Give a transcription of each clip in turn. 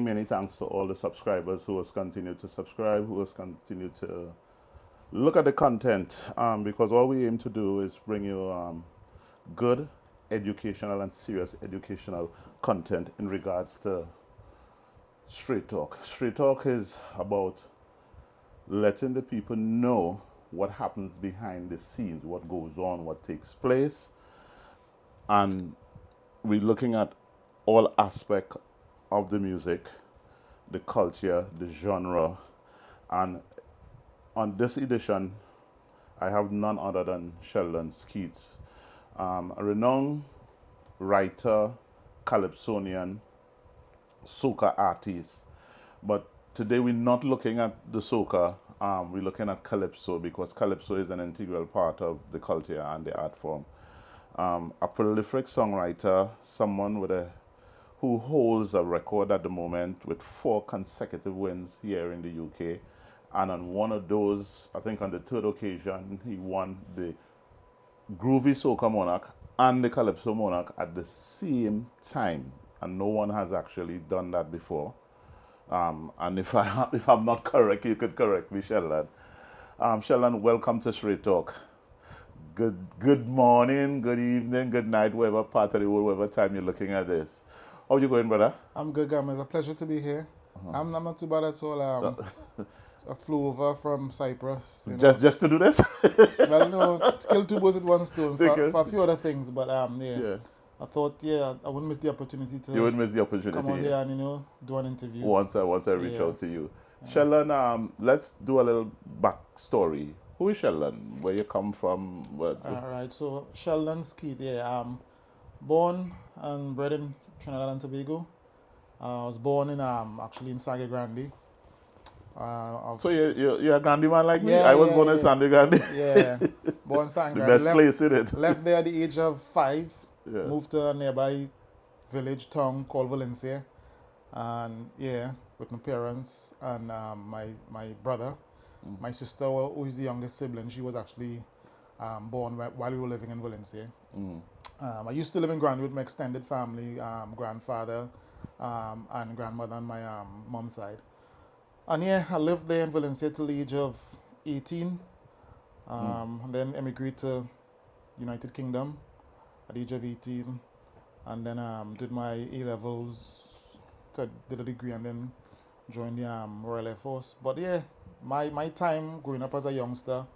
many thanks to all the subscribers who has continued to subscribe, who has continued to look at the content, because all we aim to do is bring you good educational and serious educational content in regards to Straight Talk. Straight Talk is about letting the people know what happens behind the scenes, what goes on, what takes place, and we're looking at all aspects of the music, the culture, the genre, and on this edition, I have none other than Sheldon Skeete, a renowned writer, Calypsonian, soca artist. But today we're not looking at the soca, we're looking at Calypso because Calypso is an integral part of the culture and the art form. A prolific songwriter, someone who holds a record at the moment with 4 consecutive wins here in the UK. And on one of those, I think on the third occasion, he won the Groovy Soca Monarch and the Calypso Monarch at the same time. And no one has actually done that before. And if I'm not correct, you could correct me, Sheldon. Sheldon, welcome to Straight Talk. Good morning, good evening, good night, whatever part of the world, whatever time you're looking at this. How you going, brother? I'm good, Gam. It's a pleasure to be here. I'm not too bad at all. I flew over from Cyprus. You know. Just to do this? Well, no, to kill 2 birds with 1 stone for a few other things, but yeah. I thought, I wouldn't miss the opportunity to. You wouldn't miss the opportunity. Come on here and do an interview. Once I reach out to you, Sheldon. Let's do a little backstory. Who is Sheldon? Where you come from? All right. So Sheldon Skeete. Born and bred in Trinidad and Tobago. I was born in actually in Sangre Grande. So you're a Grande man like me? Yeah, I was born in Sangre Grande. Yeah, born in Sangre The best place in it. Left there at the age of 5. Yeah. Moved to a nearby village town called Valencia. And with my parents and my brother. My sister, who is the youngest sibling, she was actually born while we were living in Valencia. I used to live in Grande with my extended family, grandfather and grandmother on my mom's side. And I lived there in Valencia till the age of 18. And then emigrated to United Kingdom at the age of 18. And then did my A-levels, did a degree, and then joined the Royal Air Force. But my time growing up as a youngster,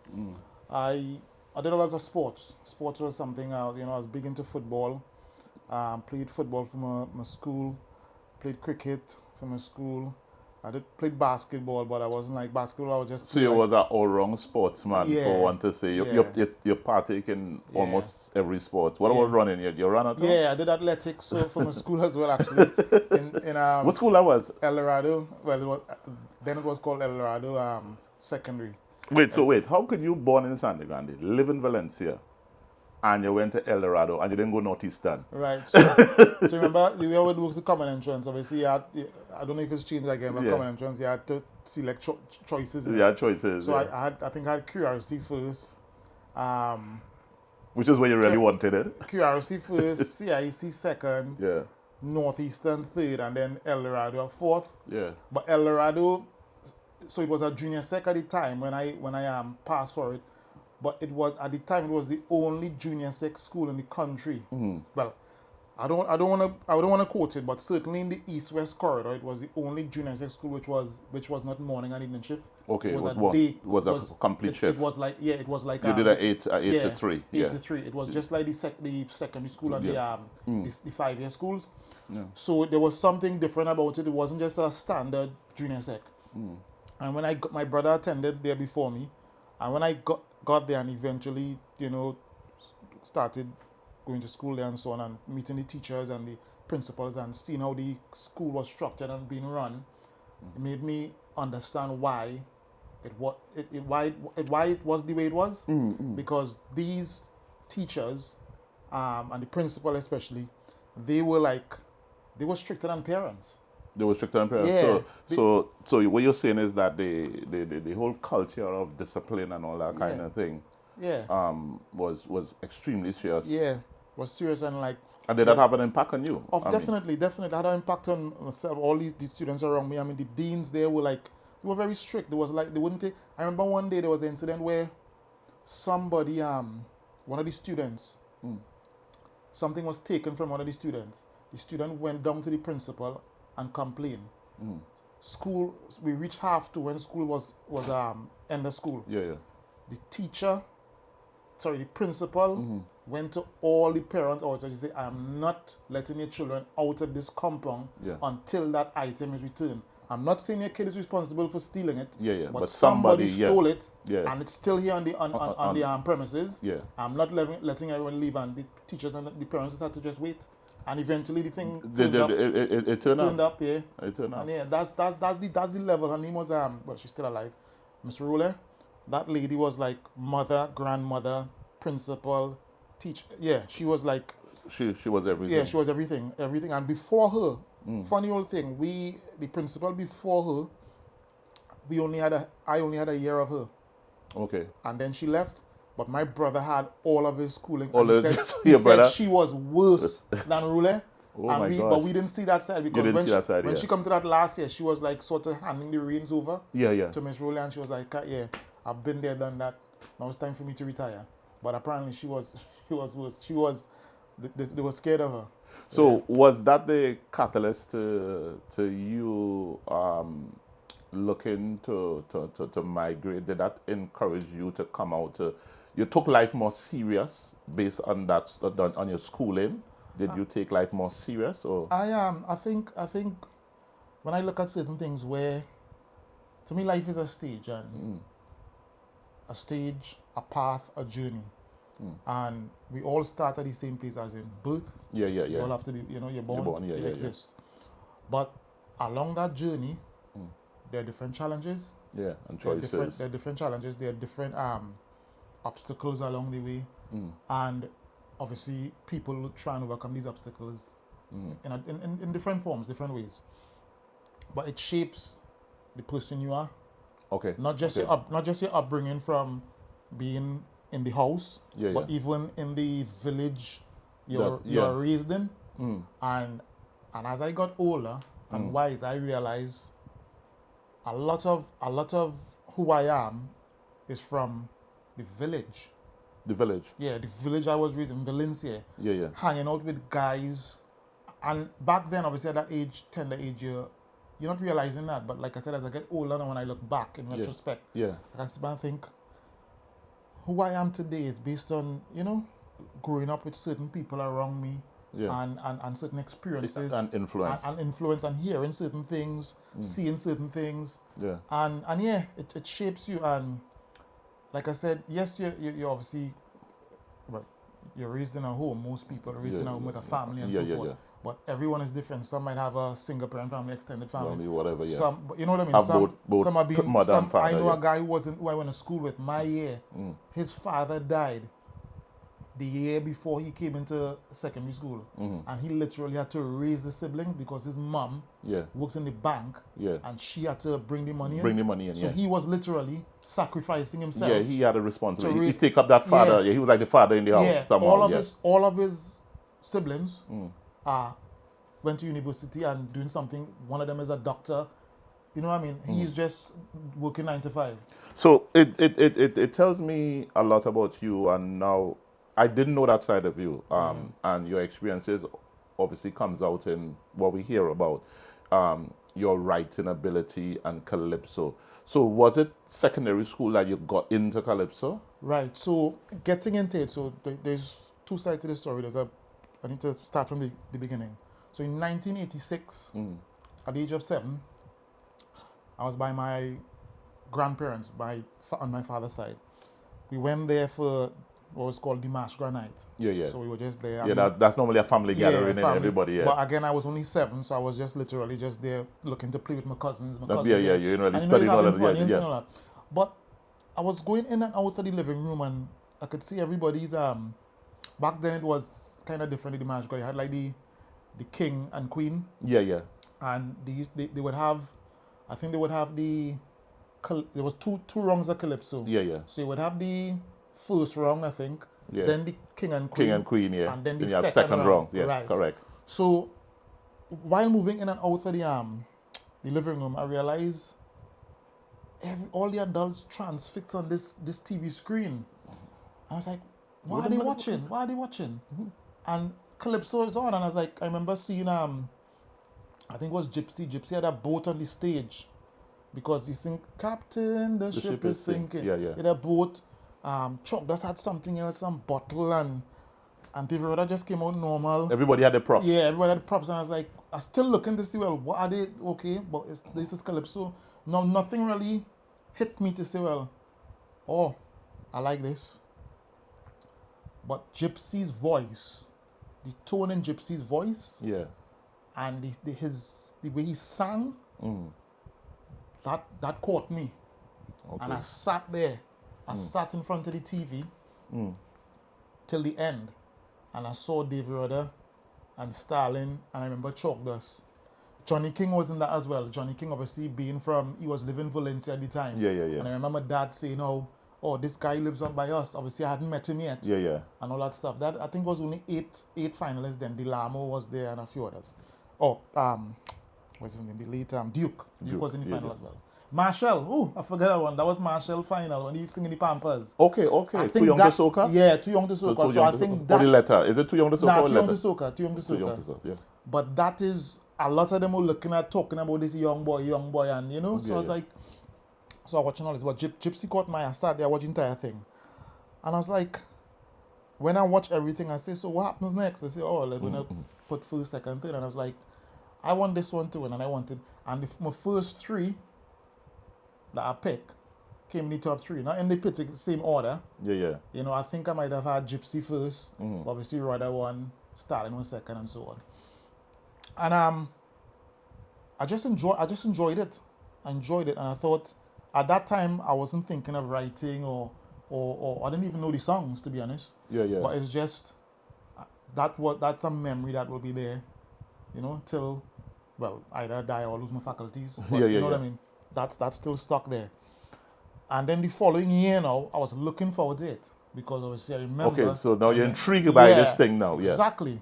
I did a lot of sports. Sports was something, I was big into football. Played football for my school, played cricket for my school. I played basketball, but I wasn't like basketball. I was just. So you was an all-round sportsman, for one to say. You partake in almost every sport. What about running? You run at all? Yeah, I did athletics for my school as well, actually. in what school that was? El Dorado. Well, then it was called El Dorado Secondary. Wait. How could you born in Sangre Grande, live in Valencia, and you went to El Dorado and you didn't go Northeastern? Right. So remember, we always work the common entrance. Obviously, I don't know if it's changed again, but common entrance, you had to select choices. Yeah, choices. So I think I had curiosity first. Which is where you really wanted it? Curiosity first, CIC second, Northeastern third, and then El Dorado fourth. Yeah. But El Dorado, so it was a junior sec at the time when I passed for it. But it was at the time it was the only junior sec school in the country. Well, I don't want to quote it, but certainly in the East-West corridor, it was the only junior sec school which was not morning and evening shift. Okay, it was a complete shift. It was like you did an 8 to 3. 8 to 3. It was just like the secondary school and the 5-year schools. Yeah. So there was something different about it. It wasn't just a standard junior sec. And when my brother attended there before me, and when I got there and eventually, started going to school there and so on and meeting the teachers and the principals and seeing how the school was structured and being run, it made me understand why it was the way it was. Because these teachers and the principal especially, they were stricter than parents. They were stricter than parents. Yeah. So what you're saying is that the whole culture of discipline and all that kind of thing was extremely serious. Yeah. was serious, and like. And did that have an impact on you? Definitely had an impact on myself. All these students around me. I mean, the deans there were like, they were very strict. There was like, they wouldn't take. I remember one day there was an incident where somebody, one of the students, something was taken from one of the students. The student went down to the principal and complained. School, we reached half to when school was end of school. Yeah. The teacher, the principal went to all the parents out and said, I'm not letting your children out of this compound until that item is returned. I'm not saying your kid is responsible for stealing it, but somebody stole it, and it's still here on the premises. Yeah. I'm not letting everyone leave, and the teachers and the parents had to just wait. And eventually the thing turned up. Yeah. It turned up. And yeah, that's the level. Her name was she's still alive, Miss Rule. That lady was like mother, grandmother, principal, teacher. Yeah, she was like. She was everything. Yeah, she was everything. And before her, funny old thing, the principal before her, I only had a year of her. Okay. And then she left. But my brother had all of his schooling. He said she was worse than Rule. But we didn't see that side, because when she come to that last year, she was like sort of handing the reins over to Miss Rule, and she was like, yeah, I've been there, done that. Now it's time for me to retire. But apparently she was worse. They were scared of her. So was that the catalyst to you looking to migrate? Did that encourage you to come out to? You took life more serious based on that, on your schooling. Did you take life more serious, or? I think when I look at certain things, where to me life is a stage, and a stage, a path, a journey, and we all start at the same place as in birth. Yeah. You all have to be, you're born, you exist. But along that journey, there are different challenges. Yeah, and choices. There are different challenges. There are different obstacles along the way, and obviously people try and overcome these obstacles in different forms, different ways. But it shapes the person you are. Okay. Not just your upbringing from being in the house, but even in the village you're raised in. And as I got older and wise, I realized a lot of who I am is from the village. The village? Yeah, the village I was raised in, Valencia. Yeah. Hanging out with guys. And back then, obviously at that age, tender age, you're not realizing that. But like I said, as I get older and when I look back in retrospect, I can sit back and think, who I am today is based on, growing up with certain people around me, and certain experiences. And influence. And influence, and hearing certain things, seeing certain things. Yeah. And it shapes you. And like I said, yes, you're obviously, you're raised in a home. Most people are raised in a home with a family and so forth. Yeah. But everyone is different. Some might have a single parent family, extended family. Whatever, yeah. Some, you know what I mean? Have both some are being. mother and father, I know a guy who I went to school with my year. His father died the year before he came into secondary school, and he literally had to raise the siblings because his mom works in the bank, and she had to bring the money in. So he was literally sacrificing himself. Yeah, he had a responsibility. He take up that father. Yeah, he was like the father in the house. Yeah, somehow. all of his siblings went to university and doing something. One of them is a doctor. You know what I mean? He's just working 9 to 5. So it tells me a lot about you, and now I didn't know that side of you, and your experiences obviously comes out in what we hear about your writing ability and Calypso. So was it secondary school that you got into Calypso? Right. So getting into it, so there's two sides to the story. I need to start from the beginning. So in 1986, at the age of 7, I was by my grandparents on my father's side. We went there for what was called the Marsh Granite. Yeah. So we were just there. That's normally a family gathering and everybody. Yeah. But again, I was only 7, so I was just literally just there looking to play with my cousins. You know, studying all of that. But I was going in and out of the living room, and I could see everybody's. Back then it was kind of different. The Marsh Granite, you had like the king and queen. Yeah. And they would have, I think they would have there was two rungs of Calypso. Yeah. So you would have the first rung, I think. Yeah. then the King and Queen. King and Queen, yeah. And then the you have second second round. Yes, right. correct. So while moving in and out of the living room, I realized all the adults transfixed on this TV screen. And I was like, what are they watching? What are they watching? And Calypso is on, and I was like, I remember seeing I think it was Gypsy. Gypsy had a boat on the stage because he sing, Captain, the ship is sinking. Yeah, yeah. He had a boat. Chuck just had something else, some bottle, and David Rudder just came out normal. Everybody had the props. Yeah, everybody had the props, and I was like, I still looking to see, well, what are they? Okay, but this is Calypso. No, nothing really hit me to say, well, oh, I like this. But Gypsy's voice, the tone in Gypsy's voice, Yeah. and the way he sang, that caught me. Okay. And I sat there. I sat in front of the TV till the end, and I saw David Rudder and Starling, and I remember Chalk Dust. Johnny King was in that as well. Johnny King, obviously, he was living in Valencia at the time. Yeah, yeah, yeah. And I remember Dad saying, oh, this guy lives up by us. Obviously, I hadn't met him yet. Yeah, yeah. And all that stuff. That, I think, was only eight finalists then. Delamo was there and a few others. What's his name? The late Duke. Duke was in the final as well. Marshall, I forgot that one. That was Marshall final when he was singing the Pampers. Okay. Too Young to Soca? Yeah, Too Young to Soca. So I think that... Or the letter. Is it Too Young to Soca or Too letter? Young to Soca. Too Young to Soca. Yeah. But that is... A lot of them were talking about this young boy, and you know, so I was like, so I was watching all this, but Gypsy caught my eye. I sat there watching the entire thing. And I was like, when I watch everything, I say, so what happens next? They say, they're going to put first, second, third. And I was like, I want this one to win, and I wanted, and my first three that I picked came in the top three, not in the particular same order. Yeah. You know, I think I might have had Gypsy first, obviously Rudder won, Starling was second, and so on. And I just enjoyed it. I enjoyed it, and I thought at that time I wasn't thinking of writing or I didn't even know the songs, to be honest. Yeah. But it's just that's a memory that will be there, you know, till either die or lose my faculties. But, you know what I mean? That's still stuck there. And then the following year now, I was looking forward to it because obviously I remember. Okay, so now you're intrigued by this thing now. Yeah. Exactly.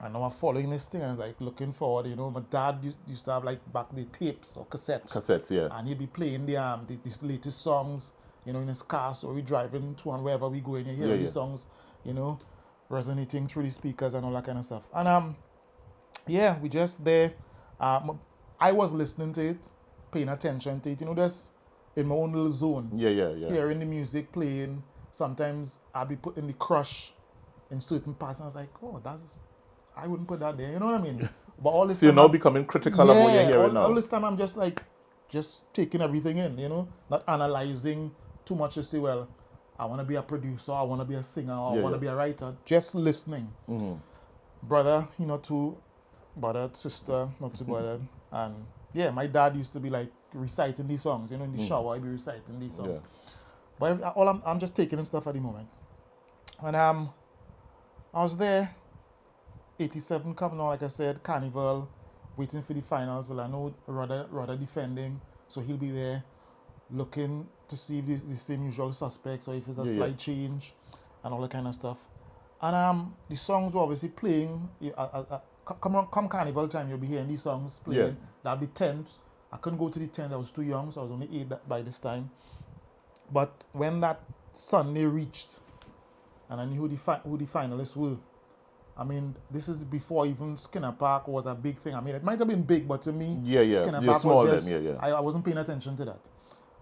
And now I'm following this thing and it's like looking forward, you know. My dad used to have like back the tapes or cassettes. Cassettes, yeah. And he'd be playing these latest songs, you know, in his car. So we driving to and wherever we go and you hear these songs, you know, resonating through the speakers and all that kind of stuff. And we just there. I was listening to it, paying attention to it, you know, just in my own little zone. Yeah. Hearing the music playing. Sometimes I'd be putting the crush in certain parts and I was like, I wouldn't put that there, you know what I mean? But all this so you're now becoming critical of what you're hearing now. All this time I'm just like, taking everything in, you know? Not analyzing too much to say, well, I want to be a producer, I want to be a singer, or I want to be a writer. Just listening. Brother, you know, to brother, sister, not to brother. And yeah, my dad used to be like reciting these songs, you know, in the shower, I'd be reciting these songs. Yeah. But I'm just taking in stuff at the moment. And I was there, 87 coming on, like I said, Carnival, waiting for the finals. Well, I know Rudder defending, so he'll be there looking to see if the same usual suspects or if it's a slight change and all that kind of stuff. And the songs were obviously playing. Come Carnival time, you'll be hearing these songs playing. Yeah. That'll be 10th. I couldn't go to the 10th, I was too young, so I was only 8 by this time. But when that Sunday reached, and I knew who the finalists were, I mean, this is before even Skinner Park was a big thing. I mean, it might have been big, but to me, Skinner Park was just, I wasn't paying attention to that.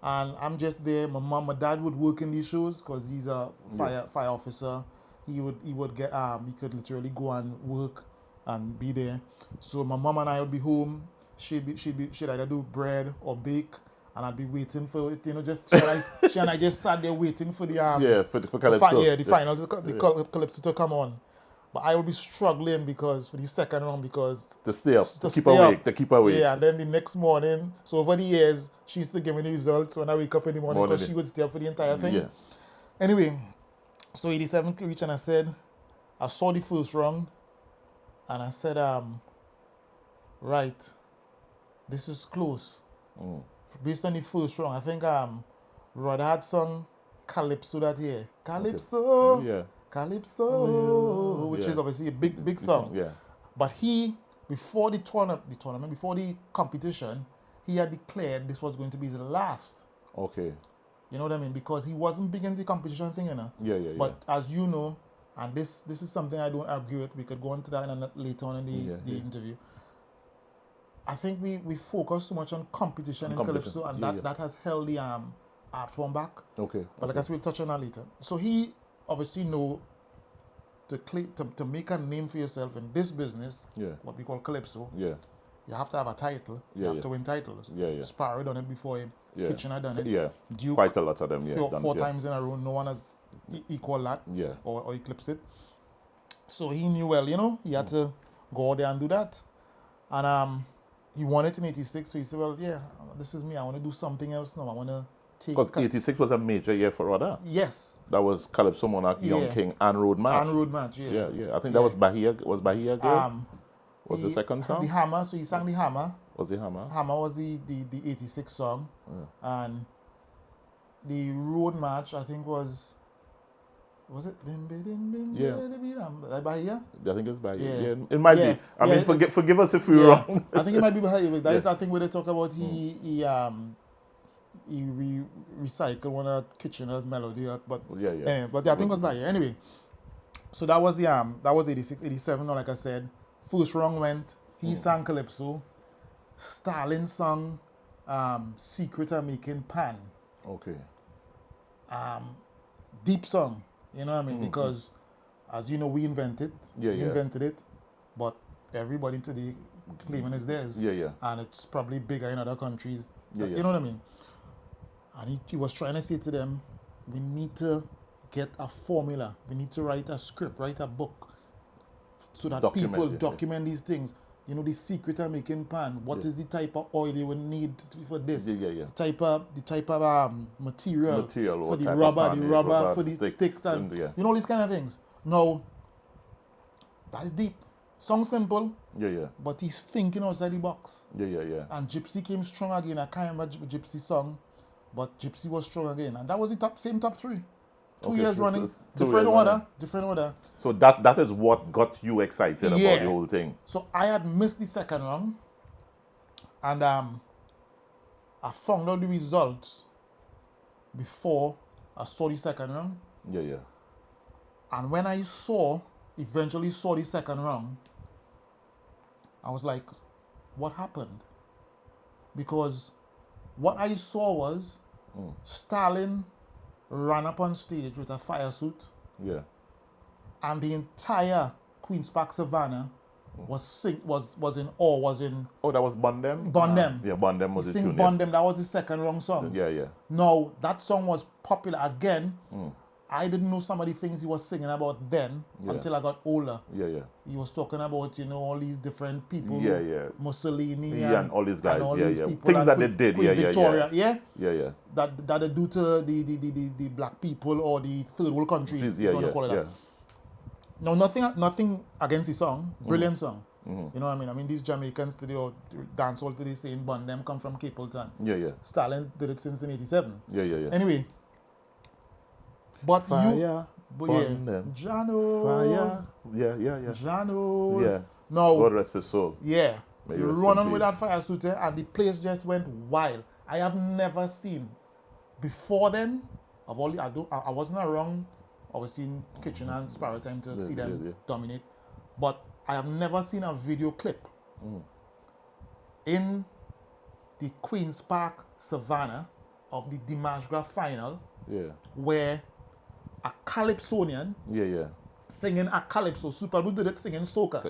And I'm just there. My dad would work in these shows because he's a fire officer. He would get he could literally go and work and be there. So my mom and I would be home. She'd either do bread or bake, and I'd be waiting for it. You know, she and I just sat there waiting for the for Calypso. The finals, the Calypso to come on. But I would be struggling for the second round to stay up, to keep awake. Yeah, and then the next morning, so over the years, she used to give me the results when I wake up in the morning because she would stay up for the entire thing. Yeah. Anyway, so 87 reached and I saw the first round and I said, right, this is close. Based on the first round, I think Rod had sung Calypso that year. Calypso, Okay. Yeah. Calypso, which Yeah. is obviously a big song. Yeah. But he, before the tournament, before the competition, he had declared this was going to be his last. Okay. You know what I mean? Because he wasn't big into the competition thing, you know. Yeah, yeah, But as you know, and this is something I don't agree with. We could go into that later on in the interview. I think we focus too much on competition in Calypso, and that has held the art form back. Okay. But like I said, we'll touch on that later. So he obviously know to make a name for yourself in this business, what we call Calypso. Yeah. You have to have a title. You have to win titles. Sparrow done it before him. Kitchener done it. Yeah. Duke, quite a lot of them. Four times in a row. No one has equal that. Yeah. Or eclipsed it. So he knew well, you know, he had to go out there and do that. And he won it in '86. So he said, well, yeah, this is me. I want to do something else now. I want to take. Because '86 was a major year for Rada. Yes. That was Calypso Monarch, Young King, and Road Match. And Road Match, yeah. Yeah. I think that was Bahia. Was Bahia good? Was the second song? The Hammer. So he sang the Hammer. Was the Hammer? Hammer was the '86 song. And the Road Match, I think, was it? Yeah. Bahia? I think it's Bahia. Yeah. Yeah. It might be. I mean, forgive us if we're wrong. I think it might be Bahia. But that is, I think, where they talk about he recycled one of Kitchener's melody. But but I think it was Bahia. Anyway, so that was that was '86, '87. Like I said, first round went. He sang Calypso. Stalin sung Secret of Making Pan. Okay. Deep song, you know what I mean? Because, as you know, we invented it, but everybody today claiming it's theirs. And it's probably bigger in other countries. You know what I mean? And he was trying to say to them, we need to get a formula. We need to write a script, write a book, so that people document these things. You know, the secret of making pan. What is the type of oil you would need for this? The type of material for the rubber for the sticks and you know, these kind of things. Now, that's deep. Song simple. But he's thinking outside the box. And Gypsy came strong again. I can't remember Gypsy song, but Gypsy was strong again, and that was the same top three. 2 years running, different order. So that is what got you excited about the whole thing. So I had missed the second round, and I found out the results before I saw the second round. And when I eventually saw the second round, I was like, what happened? Because what I saw was Stalin ran up on stage with a fire suit. And the entire Queen's Park Savannah was in awe, Oh, that was Bondem? Bondem. Bondem was the tune. Bondem, that was the second wrong song. Now, that song was popular again. I didn't know some of the things he was singing about then until I got older. He was talking about, you know, all these different people. Mussolini and all these guys. And all these people. Things that they did. Queen Victoria. That they do to the black people or the third world countries. If you want to call it that. No, nothing against the song. Brilliant song. You know what I mean? I mean, these Jamaicans today or dancehall today saying Bondem come from Capleton. Stalin did it since in '87. Anyway. But fire, Janos. Janos. No. God rest his soul. You run on with that fire suit and the place just went wild. I have never seen before then. I wasn't around. Obviously in Kitchen and Sparrow time to see them dominate. But I have never seen a video clip in the Queen's Park Savannah of the Dimashgra final where a Calypsonian singing a Calypso. Super Blue did it singing soca.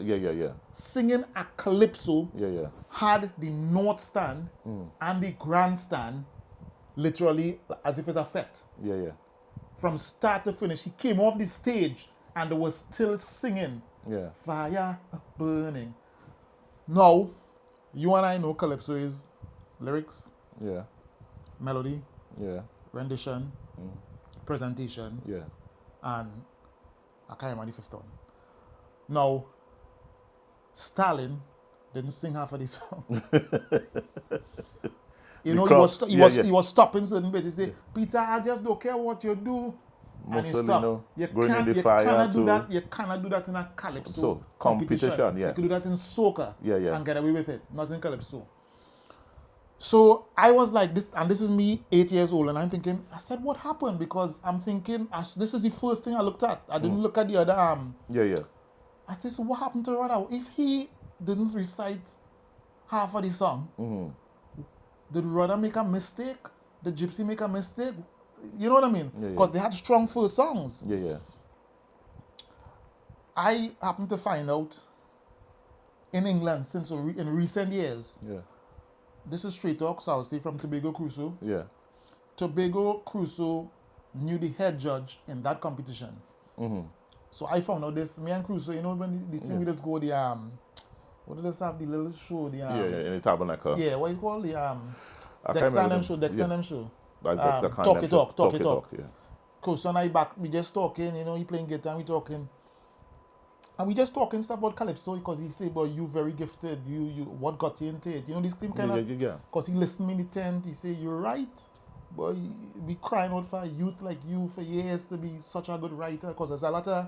Singing a Calypso had the north stand and the grandstand literally as if it's a fete. From start to finish. He came off the stage and they were still singing Fire Burning. Now, you and I know Calypso is lyrics, melody, rendition, presentation, and I can't remember the fifth one. Now, Stalin didn't sing half of the song. You know, he was stopping certain bits. He say, Peter, I just don't care what you do. And he stopped. You cannot do that. You cannot do that in a Calypso competition. Yeah. You could do that in soca and get away with it. Not in Calypso. So I was like this, and this is me 8 years old, and I'm thinking, I said, what happened? Because I'm thinking, this is the first thing I looked at. I didn't look at the other arm. I said, so what happened to Rada? If he didn't recite half of the song, did Rada make a mistake? Did Gypsy make a mistake? You know what I mean? Because they had strong first songs. I happened to find out in England since in recent years. This is Stra8talk Sugar Kay from Tobago Crusoe. Tobago Crusoe knew the head judge in that competition. So I found out this. Me and Crusoe, you know, when the thing we just go the what did they have the little show? The in the tabernacle. Yeah, what you call the Dexter and them show. Talk it talk. Crusoe and I back, we just talking. You know, he playing guitar, and we talking. And we just talking stuff about Calypso because he said, "But you very gifted. You what got you into it? You know this thing kind of." Because he listened in the tent. He said, "You're right, but we crying out for a youth like you for years to be such a good writer because there's a lot of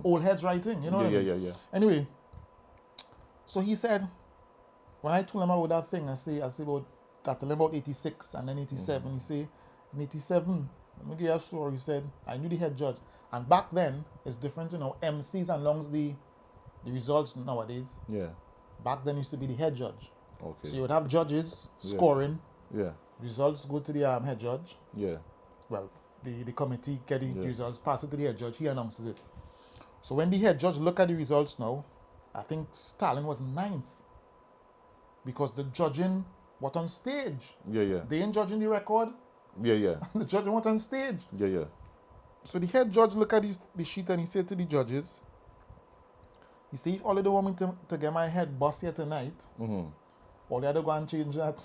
old heads writing. You know what I mean?" Anyway, so he said, when I told him about that thing, I say about that till about 86 and then 87. He say in 87. Let me give you a story. He said, I knew the head judge. And back then, it's different, you know, MCs and longs the results nowadays. Back then used to be the head judge. So you would have judges scoring. Results go to the head judge. Well, the committee get the results, pass it to the head judge, he announces it. So when the head judge look at the results now, I think Stalin was 9th. Because the judging was on stage. They ain't judging the record. The judge went on stage. So the head judge look at the sheet and he said to the judges, he said, if all of them want me to get my head bust here tonight, all they had to go and change that.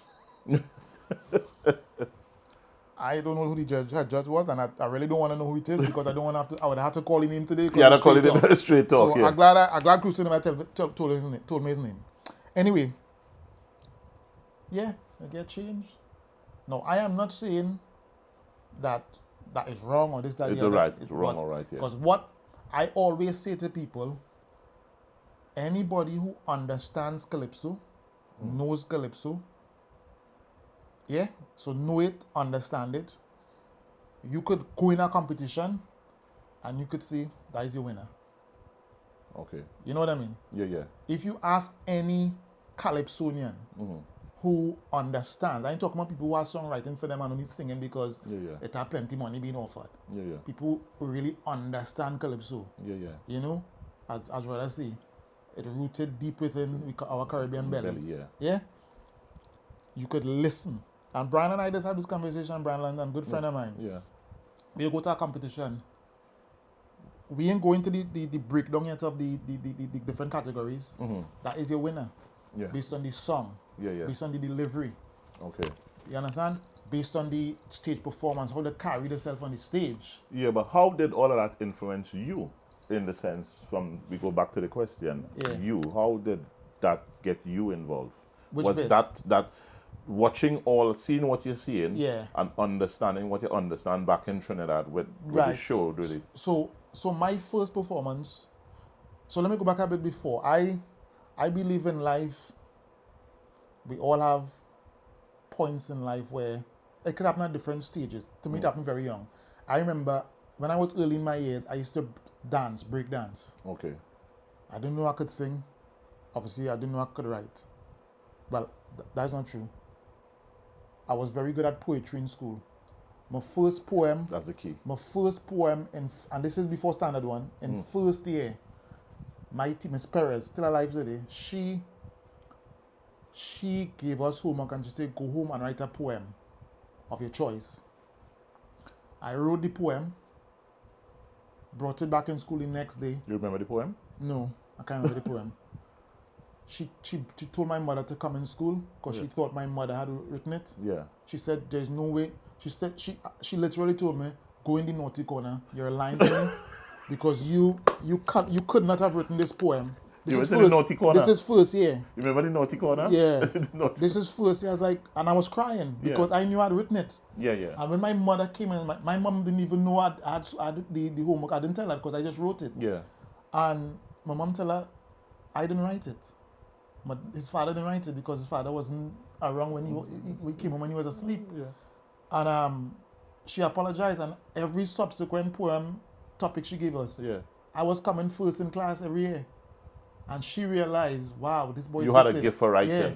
I don't know who the head judge was, and I really don't want to know who it is because I don't want to I would have to call him in today. I call it Stra8talk. So I'm glad Crusoe never told me his name. Anyway, I get changed. No, I am not saying that is wrong or this, that, it's the other. Right. It's wrong or right, Because what I always say to people, anybody who understands Calypso, knows Calypso, so know it, understand it, you could go in a competition and you could say, that is your winner. You know what I mean? If you ask any Calypsonian, who understands. I ain't talking about people who are songwriting for them and only singing because it have plenty money being offered. People who really understand Calypso. You know, as Rada say, it rooted deep within our Caribbean belly. You could listen. And Brian and I just had this conversation, Brian London, good friend of mine. We go to a competition. We ain't going to the breakdown yet of the different categories. That is your winner. Based on the song. Based on the delivery. You understand? Based on the stage performance, how they carry themselves on the stage. But how did all of that influence you? In the sense, we go back to the question, how did that get you involved? Was that seeing what you're seeing and understanding what you understand back in Trinidad with the show, really? So my first performance, so let me go back a bit before. I believe in life, we all have points in life where it could happen at different stages. To me, it happened very young. I remember when I was early in my years, I used to break dance. I didn't know I could sing. Obviously, I didn't know I could write. Well, that's not true. I was very good at poetry in school. My first poem. That's the key. My first poem, and this is before standard one, in first year. My team, Miss Perez, still alive today, she gave us homework and she said, go home and write a poem of your choice. I wrote the poem, brought it back in school the next day. You remember the poem? No, I can't remember the poem. She told my mother to come in school because she thought my mother had written it. She said, there's no way. She said, she literally told me, go in the naughty corner, you're lying to me because you could not have written this poem This You is was in the first. naughty corner. This is first year. You remember the naughty corner? Yeah. The naughty- This is first year. I was like, and I was crying because I knew I'd written it. yeah, yeah. And when my mother came in, my mom didn't even know I had the homework. I didn't tell her because I just wrote it. Yeah. And my mom told her, I didn't write it. But his father didn't write it because his father wasn't around when he came home when he was asleep. Yeah. And she apologized, and every subsequent poem topic she gave us, Yeah. I was coming first in class every year. And she realized, wow, this boy is You had a gifted. gift for writing. Yeah.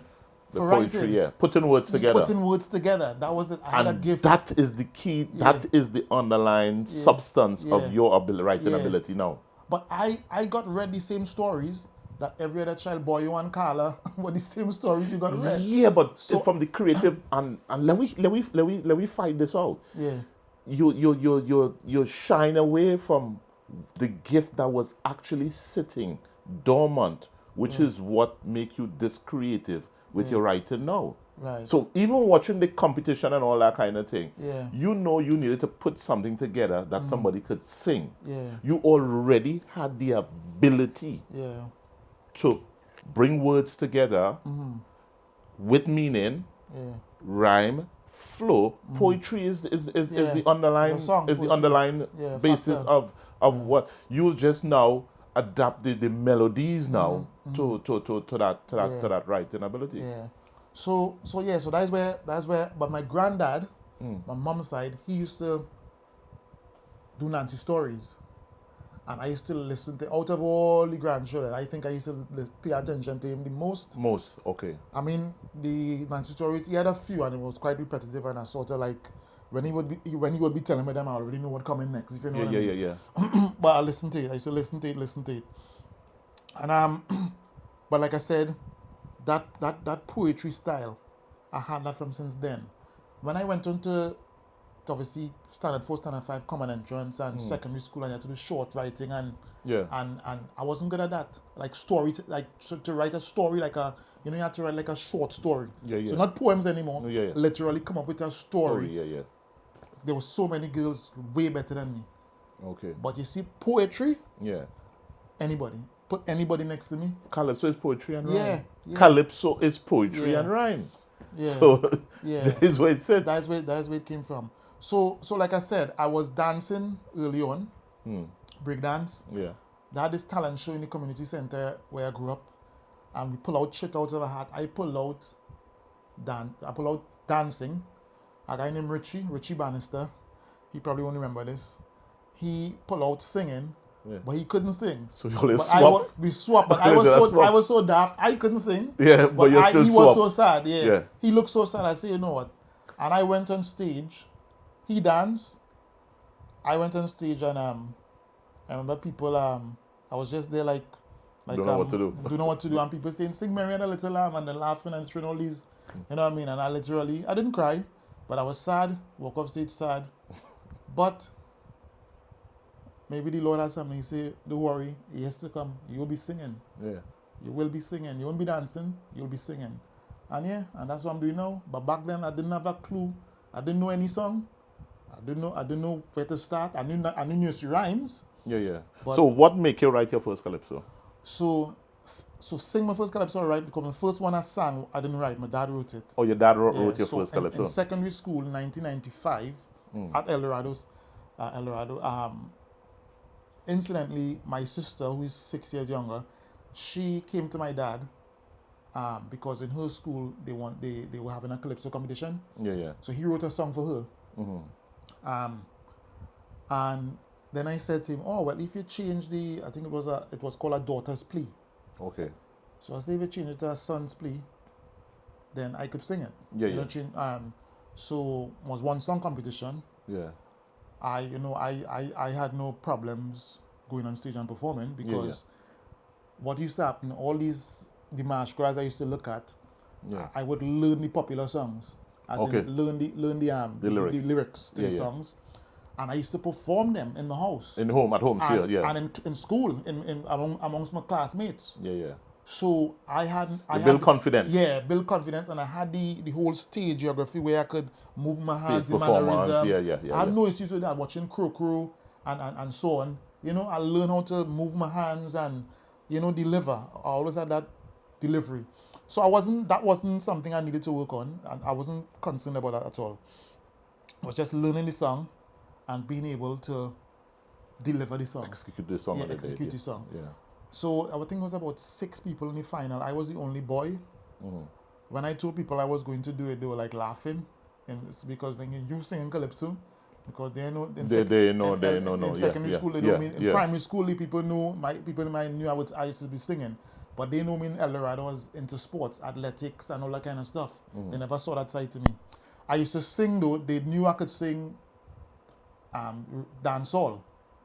The For poetry, writing. yeah. Putting words together. Putting words together. That was it. I had a And gift. that is the key, that is the underlying substance Yeah. of your writing Yeah. ability now. But I got read the same stories that every other child, boy, you and Carla, were the same stories you got read. Yeah, but So- from the creative and let we find this out. Yeah. You shine away from the gift that was actually sitting dormant, which is what make you this creative with your writing now. Right. So even watching the competition and all that kind of thing, Yeah. you know you needed to put something together that somebody could sing. Yeah. You already had the ability Yeah. to bring words together with meaning, Yeah. rhyme, flow. Poetry is the underlying The song, is the poetry. underlying Yeah, basis factor. of what you just now adapt the melodies now to that writing ability. Yeah. So that's where but my granddad, my mom's side, he used to do Nancy stories. And I used to listen to, out of all the grandchildren, I think I used to pay attention to him the most. Most, okay. I mean, the Nancy stories, he had a few and it was quite repetitive, and I sort of like, when he would be telling me them, I already know what coming next, if you know what I mean. Yeah. But I listened to it. I used to listen to it. And but like I said, that poetry style, I had that from since then. When I went on to obviously standard 4, standard 5 common entrance and secondary school, and I had to do short writing and I wasn't good at that. Like story, to write a story like a, you had to write like a short story. Yeah. So not poems anymore. Yeah. Literally come up with a story. Yeah. There were so many girls way better than me. Okay. But you see, poetry, Yeah. anybody. Put anybody next to me. Calypso is poetry and rhyme. Yeah. Calypso is poetry Yeah. and rhyme. Yeah. So Yeah. that is where it sits. That's where it came from. So like I said, I was dancing early on, breakdance. Yeah. They had this talent show in the community center where I grew up, and we pull out shit out of a hat. I pull out dancing. A guy named Richie Bannister, he probably won't remember this. He pulled out singing, but he couldn't sing. So you always But swap. we swapped, but That's swap. I was so daft, I couldn't sing. Yeah, but you still he swap. was so sad, Yeah. He looked so sad. I said, you know what? And I went on stage. He danced. I went on stage and I remember people I was just there like Don't know what to do. Don't know what to do, and people saying, "Sing Mary and a Little Lamb," and then laughing and throwing all these, you know what I mean? And I didn't cry, but I was sad. Woke up stage sad, but maybe the Lord has something. He say, "Don't worry, He has to come. You'll be singing. Yeah. You will be singing. You won't be dancing. You'll be singing." And that's what I'm doing now. But back then, I didn't have a clue. I didn't know any song. I didn't know where to start. I knew nursery rhymes. Yeah. But- So what make you write your first Calypso? So sing my first Calypso, right? Because the first one I sang, I didn't write. My dad wrote it. Oh, your dad wrote Yeah, your so first in Calypso. secondary school, 1995, at El Dorado. Incidentally, my sister, who is 6 years younger, she came to my dad because in her school they were having a Calypso competition. Yeah. So he wrote a song for her. And then I said to him, "Oh well, if you change I think it was called A Daughter's Plea." Okay. So I said, if you change it to A Son's Plea, then I could sing it. Yeah. You know, so it was one song competition. Yeah. I had no problems going on stage and performing because what used to happen, all these the masquerades I used to look at, I would learn the popular songs, as in learn the lyrics to the songs, and I used to perform them in the house, at home, and in school, amongst my classmates. Yeah. So I had build confidence. Yeah, build confidence, and I had the whole stage geography where I could move my hands, the performance. mannerisms. Yeah. I had no issues with that. Watching Crow and so on, I learned how to move my hands, and deliver. I always had that delivery. So that wasn't something I needed to work on, and I wasn't concerned about that at all. I was just learning the song and being able to deliver the song. Execute the song Yeah, on the execute day. the song. Yeah. So I think it was about 6 people in the final. I was the only boy. Mm-hmm. When I told people I was going to do it, they were like laughing, and it's because they you singing calypso, because they know in secondary school they know me. In primary school, the people knew knew I used to be singing, but they know me in El Dorado was into sports, athletics, and all that kind of stuff. Mm-hmm. They never saw that side to me. I used to sing though. They knew I could sing dancehall,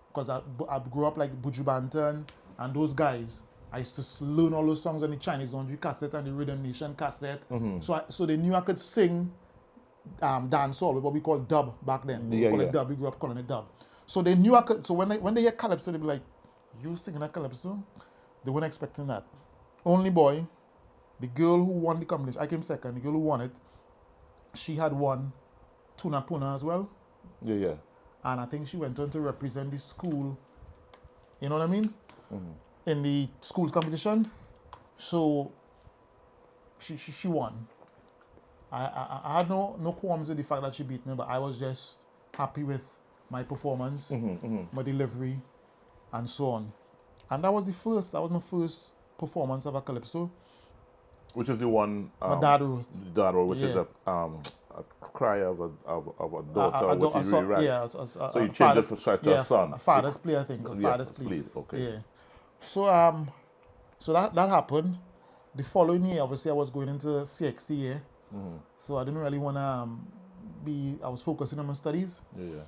because I grew up like Buju Banton and those guys. I used to learn all those songs on the Chinese Laundry cassette and the Rhythm Nation cassette. Mm-hmm. So they knew I could sing dancehall, what we call dub back then. We call it dub. We grew up calling it dub. So they knew I could. So when they hear calypso, they'd be like, "You singing a calypso?" They weren't expecting that. Only boy, the girl who won the competition, I came second. The girl who won it, she had won Tuna Puna as well. Yeah. And I think she went on to represent the school. You know what I mean? Mm-hmm. In the schools competition. So she won. I had no qualms with the fact that she beat me, but I was just happy with my performance, my delivery, and so on. And that was my first performance of a calypso. Which is the one My dad wrote. Dad wrote, which is a cry of a daughter, which is rewrite. Yeah, so you changed it to a son. A father's play, I think. Father's play. Okay. Yeah. So that happened. The following year, obviously, I was going into CXC. Mm-hmm. So I didn't really want to I was focusing on my studies. Yeah.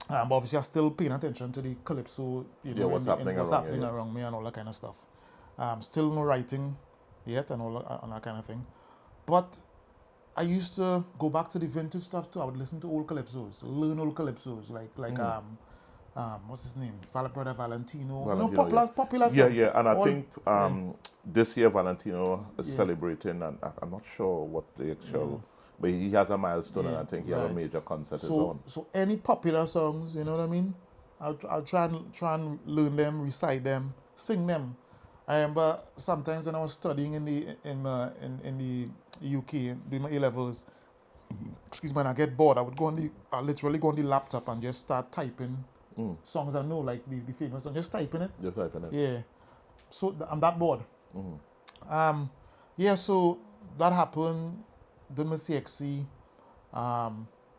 But obviously, I was still paying attention to the calypso, what's happening around me and all that kind of stuff. Still no writing yet and all that kind of thing. But I used to go back to the vintage stuff too. I would listen to old calypsos, learn old calypsos, like what's his name? Brother Valentino. Popular stuff. Yeah. And I think this year Valentino is celebrating, and I'm not sure what the actual, but he has a milestone, and I think he has a major concert on. So any popular songs, you know what I mean? I'll try and learn them, recite them, sing them. I remember sometimes when I was studying in the UK doing my A-levels, excuse me, and I get bored, I would literally go on the laptop and just start typing songs I know, like the famous song, just typing it. Yeah. So I'm that bored. Mm-hmm. So that happened. Did my CXC,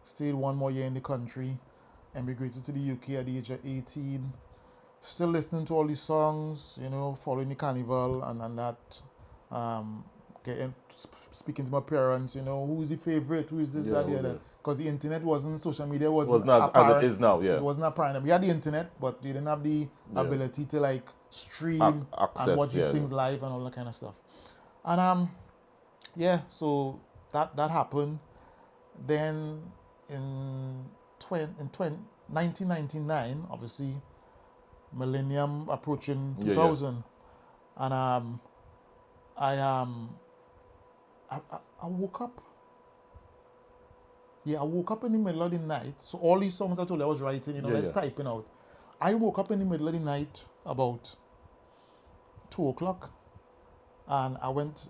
stayed one more year in the country, emigrated to the UK at the age of 18. Still listening to all these songs, following the carnival and that, speaking to my parents, who's the favorite, who is this, that, the other. Because the internet wasn't, social media wasn't as it is now, yeah. It wasn't apparent. We had the internet, but we didn't have the ability to stream access, and watch these things live and all that kind of stuff. And so that happened. Then in 1999, obviously, millennium approaching 2000, and I woke up. Yeah, I woke up in the middle of the night. So all these songs I told you I was writing, typing out. I woke up in the middle of the night about 2 o'clock, and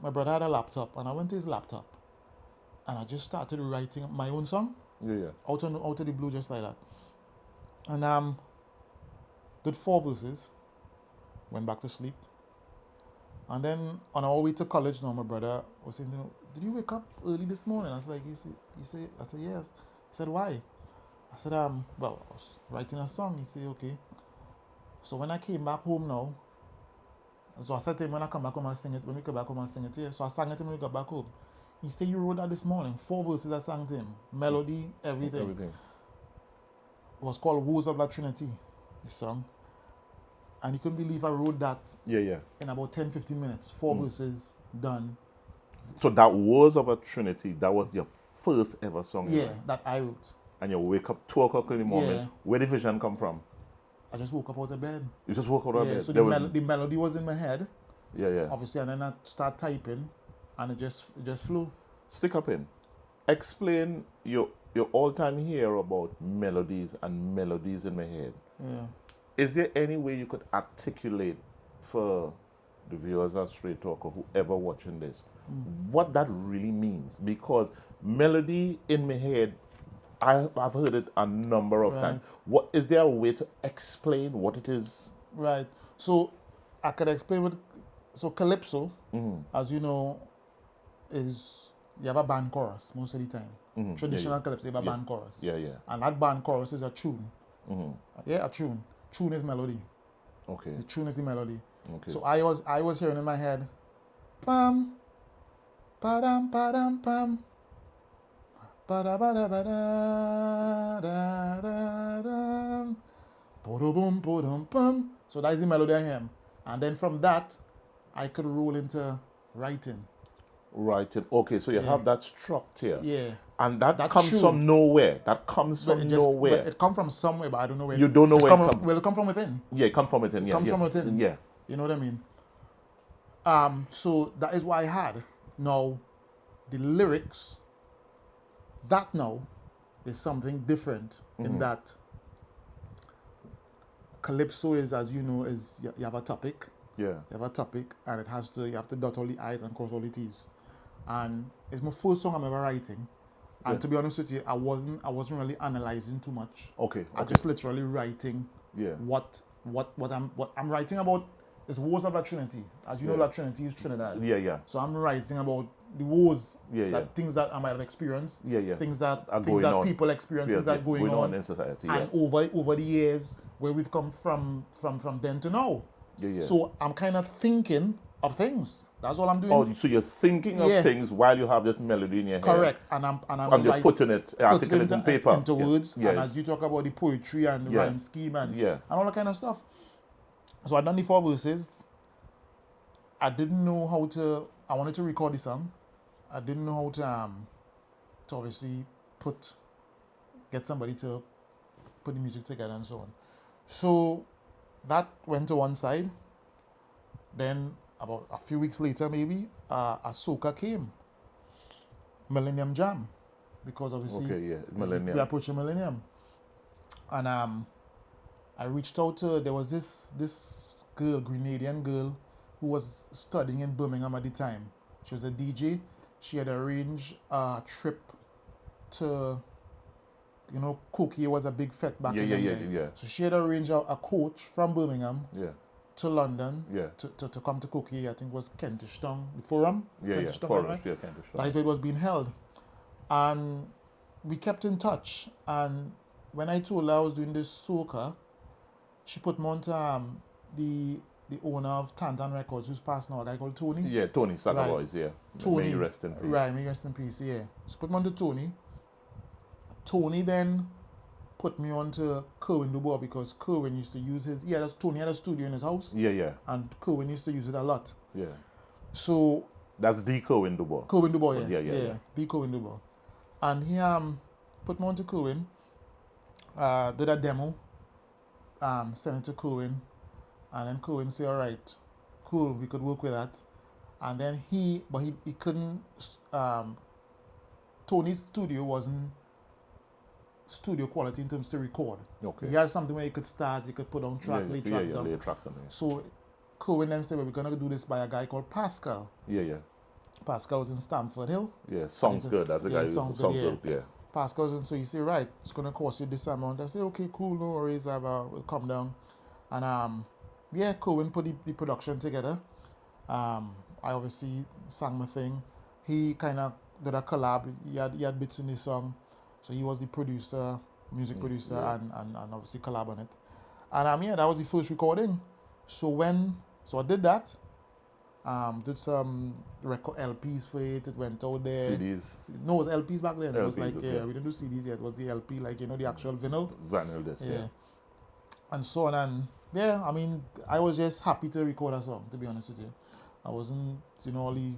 my brother had a laptop, and I went to his laptop, and I just started writing my own song. Out of the blue, just like that. And did 4 verses, went back to sleep. And then on our way to college now, my brother was saying, did you wake up early this morning? I was like, I said, yes. He said, why? I said, I was writing a song. He said, okay. So when I came back home now, so I said to him, when I come back home and sing it, when we come back home and sing it here. So I sang it to him when we got back home. He said, you wrote that this morning. 4 verses I sang to him. Melody, everything. It was called Woes of La Trinity, the song. And he couldn't believe I wrote that in about 10-15 minutes. 4 verses, done. So that Woes of a Trinity, that was your first ever song? That I wrote. And you wake up 2 o'clock in the morning. Yeah. Where did the vision come from? I just woke up out of bed. You just woke up out of bed? So the melody was in my head. Yeah. Obviously, and then I start typing, and it just flew. Stick up in. Explain your all-time hero about melodies and melodies in my head. Yeah. Is there any way you could articulate for the viewers of Stra8talk or whoever watching this, what that really means. Because melody in my head, I've heard it a number of times. What is there a way to explain what it is? Right. So I could explain what. So Calypso, as you know, is you have a band chorus most of the time. Traditional Calypso, you have a band chorus. Yeah, yeah. And that band chorus is a tune. Yeah, a tune. Tune is melody. Okay. The tune is the melody. Okay. So I was hearing in my head, pam, padam, padam, pam, pada bada bada da da da, podum podum pam. So that is the melody I hear. And then from that, I could roll into writing. Writing. Okay, so you have that structure. Yeah. And that comes from nowhere. That comes from nowhere. But it comes from somewhere, but I don't know where. You don't know where it comes from. Well, it comes from within. Yeah, it comes from within. It comes from within. Yeah. You know what I mean? So that is what I had. Now, the lyrics, that now is something different in that Calypso is, as you know, is you have a topic. Yeah. You have a topic, and you have to dot all the I's and cross all the T's. And it's my first song I'm ever writing. And to be honest with you, I wasn't really analyzing too much. Okay. I just literally writing what I'm writing about is wars of La Trinity. As you know, La Trinity is Trinidad. Yeah, yeah. So I'm writing about the wars, things that I might have experienced, things that people experience, things that are going on in society. And over the years where we've come from then to now. Yeah, yeah. So I'm kind of thinking of things. That's all I'm doing. Oh, so you're thinking of things while you have this melody in your head. Correct. And you're putting it, articulating it in paper. Into words. And as you talk about the poetry and the rhyme scheme and all that kind of stuff. So I done the 4 verses. I didn't know how to. I wanted to record the song. I didn't know how to obviously get somebody to put the music together and so on. So that went to one side. Then about a few weeks later, maybe a soca came, Millennium Jam, because obviously we approaching Millennium, and I reached out to, there was this girl, Grenadian girl, who was studying in Birmingham at the time. She was a DJ. She had arranged a trip to, Cookie was a big fete back in the day. So she had arranged a coach from Birmingham to London to come to Cookie. I think it was Kentish Town, the Forum. Kentish Town, right? Kentish Town. That's where it was being held. And we kept in touch. And when I told her I was doing this soca, she put me on to the owner of Tantan Records, who's passed now, a guy called Tony. Yeah, Tony Sagaboys, Tony. May he rest in peace. Right, may he rest in peace, yeah. So put me on to Tony. Tony then put me on to Kerwin Dubois because Kerwin used to use Tony had a studio in his house. Yeah, yeah. And Kerwin used to use it a lot. Yeah. So that's the Kerwin Dubois. Kerwin Dubois, yeah. The Kerwin Dubois. And he put me on to Kerwin, did a demo, sent it to Kerwin, and then Kerwin said, all right, cool, we could work with that. And then he couldn't, Tony's studio wasn't studio quality in terms to record. Okay. He has something where you could start, you could put on track, lay tracks on. So Kerwin then said, well, we're going to do this by a guy called Pascal. Yeah, yeah. Pascal was in Stamford Hill. Yeah, sounds good. That's a guy who sounds good. Yeah. Pascal's in, so you say, right, it's going to cost you this amount. I say, okay, cool, no worries, we'll come down. And Kerwin put the production together. I obviously sang my thing. He kind of did a collab. He had bits in the song. So he was the producer, music producer, and obviously collab on it. And that was the first recording. So I did that. Did some record LPs for it. It went out there. CDs? No, it was LPs back then. LPs, it was like, we didn't do CDs yet. It was the LP, like, the actual vinyl. Vinyl disc, yeah. And so on. And I was just happy to record a song, to be honest with you. I wasn't, all the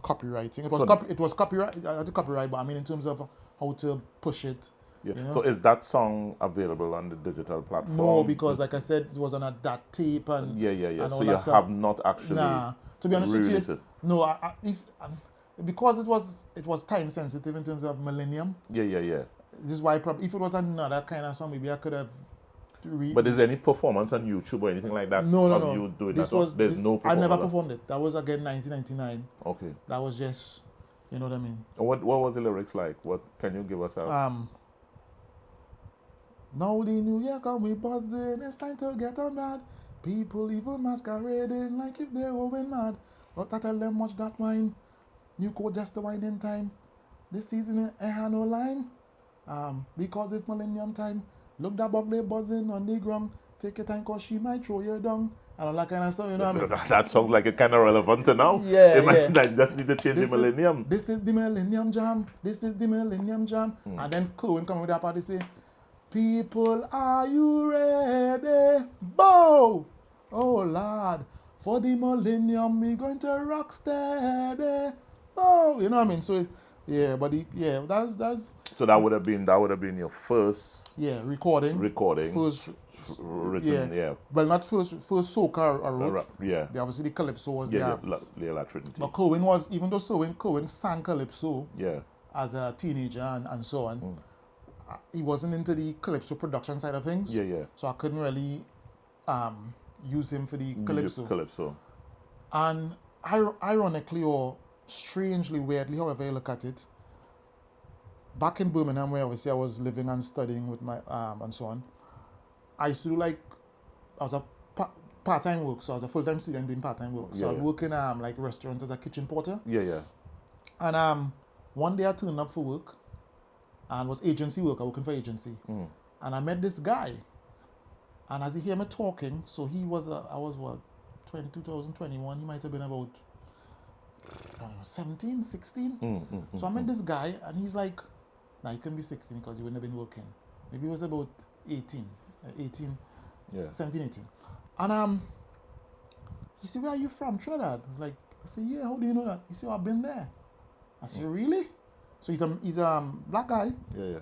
copywriting. It was copyright. I had to copyright, but in terms of how to push it. Yeah. So is that song available on the digital platform? No, because like I said, it was on that tape and And so you have not actually. Nah, to be honest with you, no. Because it was time sensitive in terms of Millennium. Yeah. This is why probably if it was another kind of song, maybe I could have But is there any performance on YouTube or anything like that? No. Of you doing This that? was There's this, no I performance. never performed it. That was again 1999. Okay. That was just, you know what I mean. What was the lyrics like? What can you give us a? Now the new year come, we buzzing. It's time to get on mad. People even masquerading like if they're going mad. But I tell them watch that wine. New code just the wine in time. This season I have no line. Because it's millennium time. Look that bug they buzzing on the ground. Take your time cause she might throw you down. And all that kind of stuff, you know what I mean? That sounds like it kind of relevant to now. Yeah, They might yeah. like, just need to change the millennium. This is the millennium jam. This is the millennium jam. And then Cohen come with that part, they say, people, are you ready? Bow! Oh, Lord. For the millennium, we going to rock steady. Bow! You know what I mean? So, yeah, but that's So that would have been your first recording. First written, yeah. Well, not first soca I wrote. Yeah. Obviously the Calypso was Yeah, there. the Trinity. But Cohen was, even though Cohen sang Calypso Yeah. as a teenager and so on, he wasn't into the Calypso production side of things. Yeah. So I couldn't really use him for the Calypso. Calypso. And ironically or strangely, weirdly, however you look at it, back in Birmingham, where obviously I was living and studying with my and so on, I used to do I was a part-time work, so I was a full-time student doing part-time work. So I'd work in like restaurants as a kitchen porter. Yeah. And one day I turned up for work, and was agency work. I working for agency, and I met this guy. And as he hear me talking, so he was I was what, 2021. He might have been about 17, 16. So I met this guy, and he's like, now he couldn't be 16 because he wouldn't have been working. Maybe he was about 18, 17, 18. And he said, where are you from? Trinidad. I was like, I said, yeah, how do you know that? He said, I've been there. I said, really? So he's a black guy. Yeah.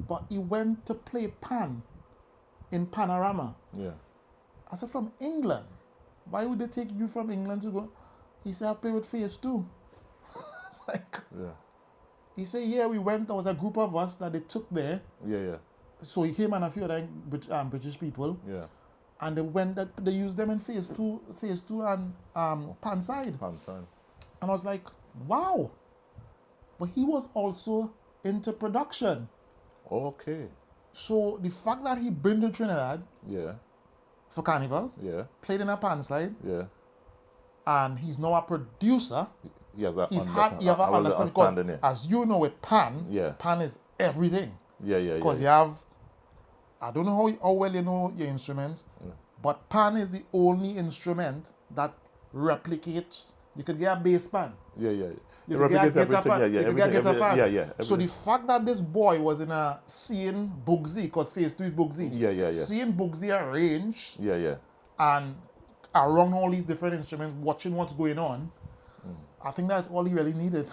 But he went to play pan in Panorama. Yeah. I said, from England? Why would they take you from England to go? He said, I play with Phase 2. It's like, he said, yeah, we went. There was a group of us that they took there. Yeah. So him and a few other British people. Yeah. And they used them in Phase 2 and Pan Side. And I was like, wow. But he was also into production. Okay. So the fact that he been to Trinidad for Carnival, played in a Pan Side, and he's now a producer. He has that understanding because, as you know, with Pan, Pan is everything. Because you have, I don't know how well you know your instruments, but Pan is the only instrument that replicates. You could get a bass pan. You could get a guitar pan. So the fact that this boy was in a seeing Bugsy, because Phase 2 is Bugsy. Seeing Bugsy arrange. And around all these different instruments, watching what's going on, I think that's all he really needed.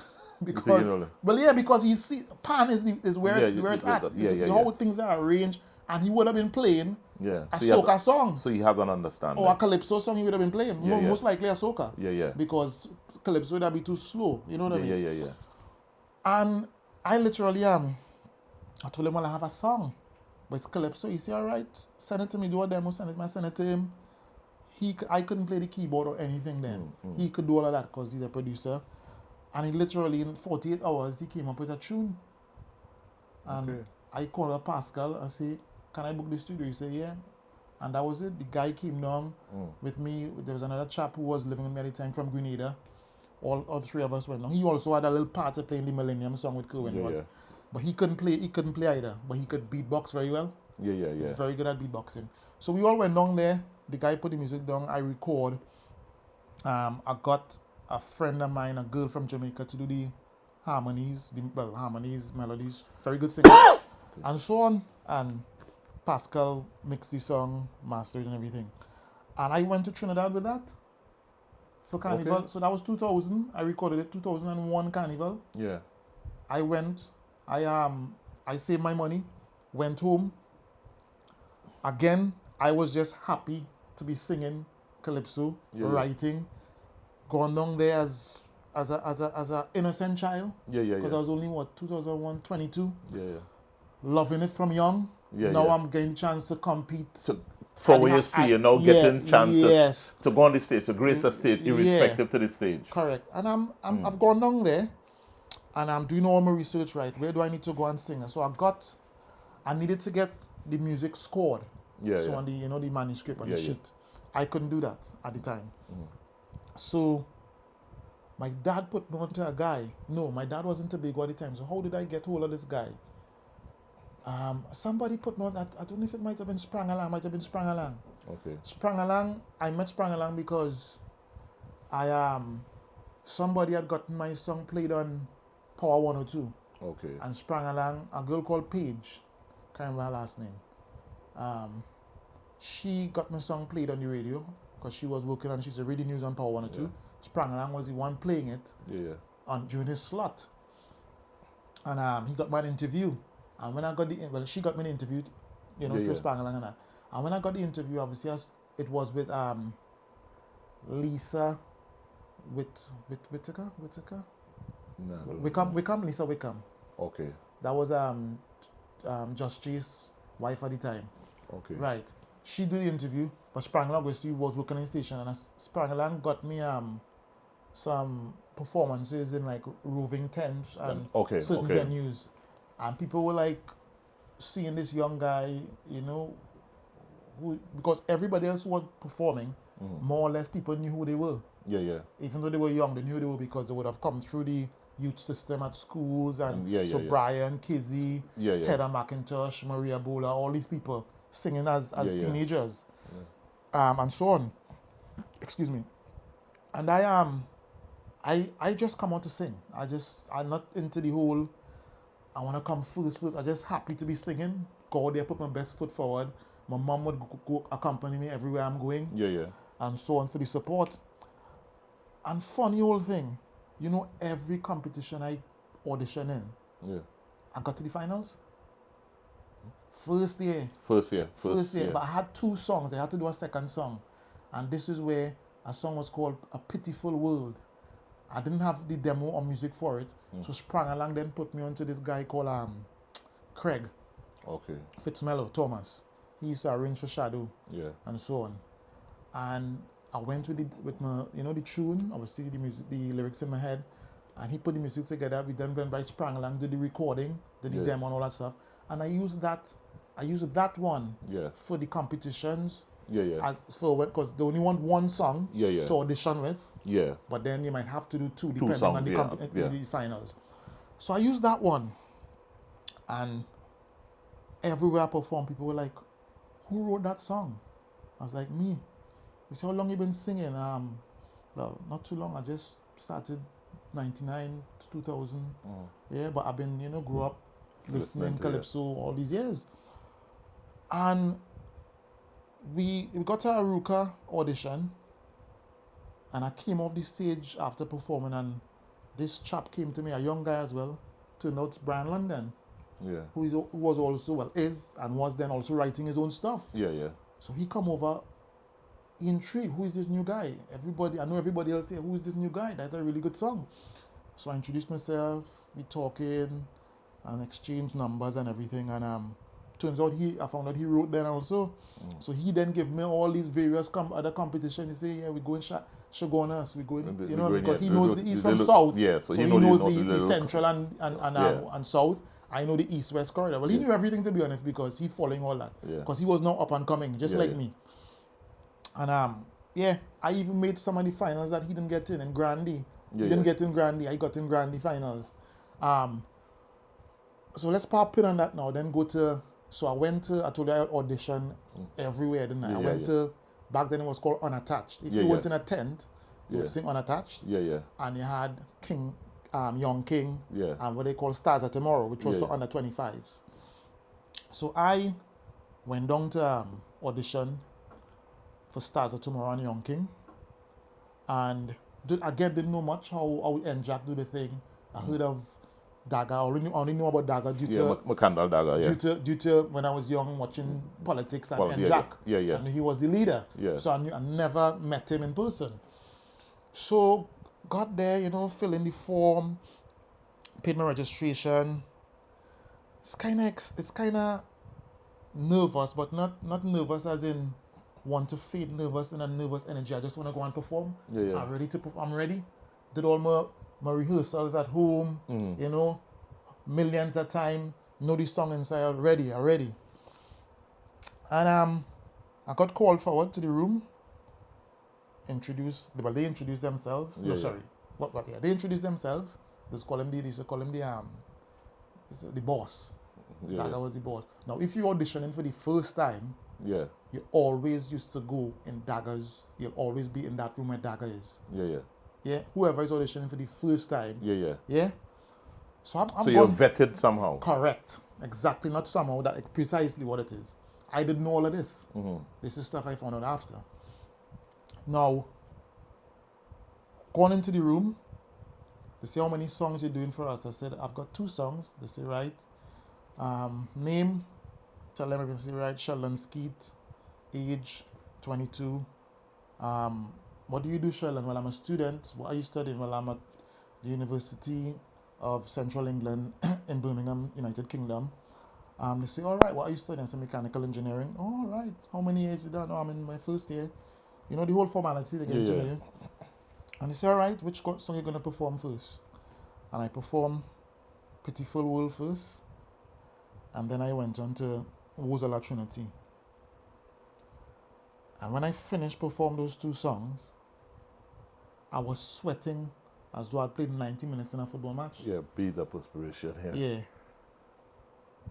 Because he see pan is where it's at. How things are arranged, and he would have been playing a soca song. So he has an understanding. Or a Calypso song he would have been playing. Most likely a soca. Because Calypso would have been too slow. You know what I mean? And I literally I told him, well, I have a song. But it's Calypso. He said, all right, send it to me, do a demo, send it to him. I couldn't play the keyboard or anything then. He could do all of that because he's a producer. And he literally, in 48 hours, he came up with a tune. And I called up Pascal and said, can I book the studio? He said, yeah. And that was it. The guy came down with me. There was another chap who was living with me at the time from Grenada. All three of us went down. He also had a little part of playing the Millennium song with Cohen. But he couldn't play either. But he could beatbox very well. Very good at beatboxing. So we all went down there. The guy put the music down. I record. I got a friend of mine, a girl from Jamaica, to do the harmonies, melodies. Very good singer. And so on. And Pascal mixed the song, mastered and everything. And I went to Trinidad with that for Carnival. So that was 2000. I recorded it 2001 Carnival. I went. I saved my money, went home. Again, I was just happy to be singing Calypso, writing, going down there as a innocent child. Because I was only 2001, 22. Loving it from young. Yeah, now yeah. I'm getting the chance to compete. From where you see, you're now Yeah, getting chances yes. to go on the stage, to grace the stage, Yeah, irrespective to the stage. correct. And I've gone down there, and I'm doing all my research, right? Where do I need to go and sing? And so I needed to get the music scored. Yeah, So yeah. on the, the manuscript on Yeah, the yeah. sheet. I couldn't do that at the time. So my dad put me onto a guy. No, my dad wasn't a big one at the time. So how did I get hold of this guy? Somebody put me on that. I don't know if it might have been Stra8talk. Okay. Stra8talk, I met Stra8talk because somebody had gotten my song played on Power 102. Okay. And Stra8talk, a girl called Paige, can't remember her last name. She got my song played on the radio because she was working on, she's a radio news on Power 102. Yeah. Stra8talk was the one playing it during his slot. And he got me an interview. And when I got she got me an interview, through Stra8talk and that. And when I got the interview, obviously it was with Lisa Whittaker? No. Lisa Wickham. Okay. That was Just Chase wife at the time. Okay. Right. She did the interview, but Stra8talk was working in the station, and Stra8talk got me some performances in like roving tents and certain venues, and people were like seeing this young guy, who, because everybody else who was performing, more or less people knew who they were. Yeah, yeah. Even though they were young, they knew who they were because they would have come through the youth system at schools, and Brian, Kizzy, Heather McIntosh, Maria Bola, all these people singing as teenagers, and so on. Excuse me. And I just come out to sing. I'm not into the whole, I want to come first. I just happy to be singing. Go out there, put my best foot forward. My mom would go accompany me everywhere I'm going. Yeah, yeah. And so on for the support. And funny old thing, every competition I audition in, I got to the finals. First year. But I had 2 songs. I had to do a second song. And this is where a song was called A Pitiful World. I didn't have the demo or music for it. So Stra8talk then put me onto this guy called Craig. Okay. Fitzmello, Thomas. He used to arrange for Shadow. Yeah. And so on. And I went with my, the tune, obviously the music, the lyrics in my head, and he put the music together. We then went by Stra8talk, did the recording, did the demo and all that stuff. And I used that one for the competitions. Because they only want one song to audition with. Yeah. But then you might have to do 2 depending on the finals. So I used that one. And everywhere I performed, people were like, who wrote that song? I was like, me. They said, how long you been singing? Well, not too long. I just started 99 to 2000. Yeah, but I've been, grew up listening Calypso all these years. And we got to a Aruka audition, and I came off the stage after performing, and this chap came to me, a young guy as well, turned out Brian London, who was also, is and was then also writing his own stuff. So he come over, he intrigued, who is this new guy? I know everybody else here, who is this new guy? That's a really good song. So I introduced myself, we talking, and exchanged numbers and everything, and turns out I found out he wrote then also. So he then gave me all these various other competitions. He say, yeah, we go in Shagonas, we go in, because he knows he's from South. Yeah, so he knows the Central and South. I know the East-West corridor. Well, he knew everything, to be honest, because he following all that. Because he was now up and coming, just like me. And I even made some of the finals that he didn't get in Grandy. He didn't get in Grandy. I got in Grandy finals. So let's pop pin on that now. Then go to. So I told you I auditioned everywhere, didn't I? I went to, back then it was called Unattached. If you went in a tent, you would sing Unattached. And you had Young King, and what they call Stars of Tomorrow, which was for under 25s. So I went down to audition for Stars of Tomorrow and Young King. And didn't know much how N-Jack do the thing. I heard of Dagger. I only know about Dagger due to due to when I was young watching politics and N-Jack. And he was the leader. So I never met him in person. So got there, fill in the form, paid my registration. It's kinda nervous, but not nervous as in want to feel nervous in a nervous energy. I just want to go and perform. Yeah, yeah. I'm ready to perform. I'm ready. Did all my rehearsals at home, you know, millions of time. Know the song inside already. And I got called forward to the room. They introduced themselves. Yeah, No, yeah. sorry. What? Yeah, they introduced themselves. They used to call him the boss. Yeah, That was the boss. Now, if you're auditioning for the first time, yeah, you always used to go in Dagger's. You'll always be in that room where Dagger is. yeah, yeah, Yeah, whoever is auditioning for the first time. yeah, yeah. Yeah. So I'm So you're going vetted somehow. correct. Exactly, not somehow. That precisely what it is. I didn't know all of this. Mm-hmm. This is stuff I found out after. Now, going into the room, they say, how many songs you're doing for us? I said, I've got 2 songs. They say, right. Name, tell them everything. Say, right, Sheldon Skeet, age 22. What do you do, Sheldon? Well, I'm a student. What are you studying? Well, I'm at the University of Central England in Birmingham, United Kingdom. They say, all right, what are you studying? I say, mechanical engineering. Oh, all right. How many years you done? Oh, I'm in my first year. You know, the whole formality, they get to know you. And they say, all right, which song are you going to perform first? And I perform Pitiful World first. And then I went on to Wozola Trinity. And when I finished performing those 2 songs, I was sweating as though I'd played 90 minutes in a football match. Yeah, beat up perspiration. Yeah. Yeah.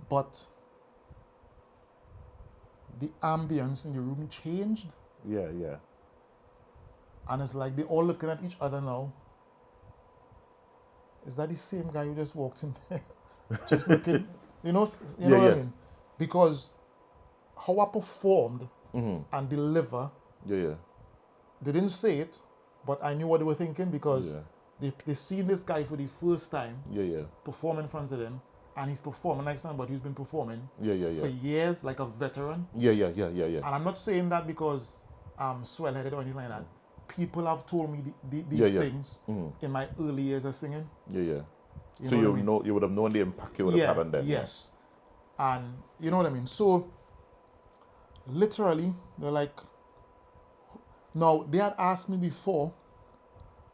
But the ambience in the room changed. Yeah, yeah. And it's like they're all looking at each other now. Is that the same guy who just walked in there? Just looking, you know what I mean? Because how I performed and deliver, Yeah. they didn't say it, but I knew what they were thinking because they seen this guy for the first time perform in front of them, and he's performing like somebody who's been performing for years, like a veteran. Yeah. And I'm not saying that because I'm swell-headed or anything like that. People have told me these things in my early years of singing. Yeah. You So know what I mean? you would have known the impact you would have had on them. Yes. And you know what I mean? So literally, they're like, now they had asked me before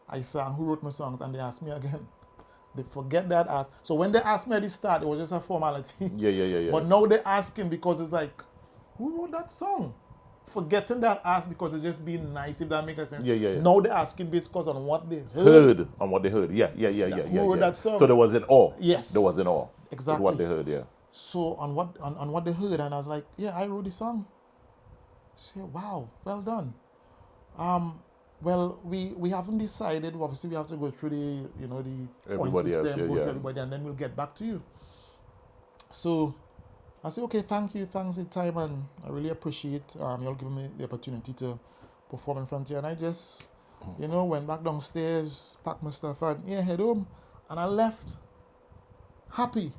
I sang who wrote my songs, and they asked me again. They forget that ask. So when they asked me at the start, it was just a formality. Yeah. But now they're asking because it's like, who wrote that song? Forgetting that ask because it's just being nice, if that makes sense. Yeah. Now they're asking because on what they heard. On what they heard. Yeah. Who wrote that song? So there was an awe. Yes. There was an awe. Exactly. With what they heard, yeah. So on what they heard, and I was like, yeah, I wrote the song. Say, wow, well done. Well, we haven't decided. Obviously, we have to go through the point Everybody else, system, go yeah. through everybody, and then we'll get back to you. So I say, okay, thank you, thanks for your time, and I really appreciate y'all giving me the opportunity to perform in front of you. And I just, went back downstairs, packed my stuff, and head home, and I left happy.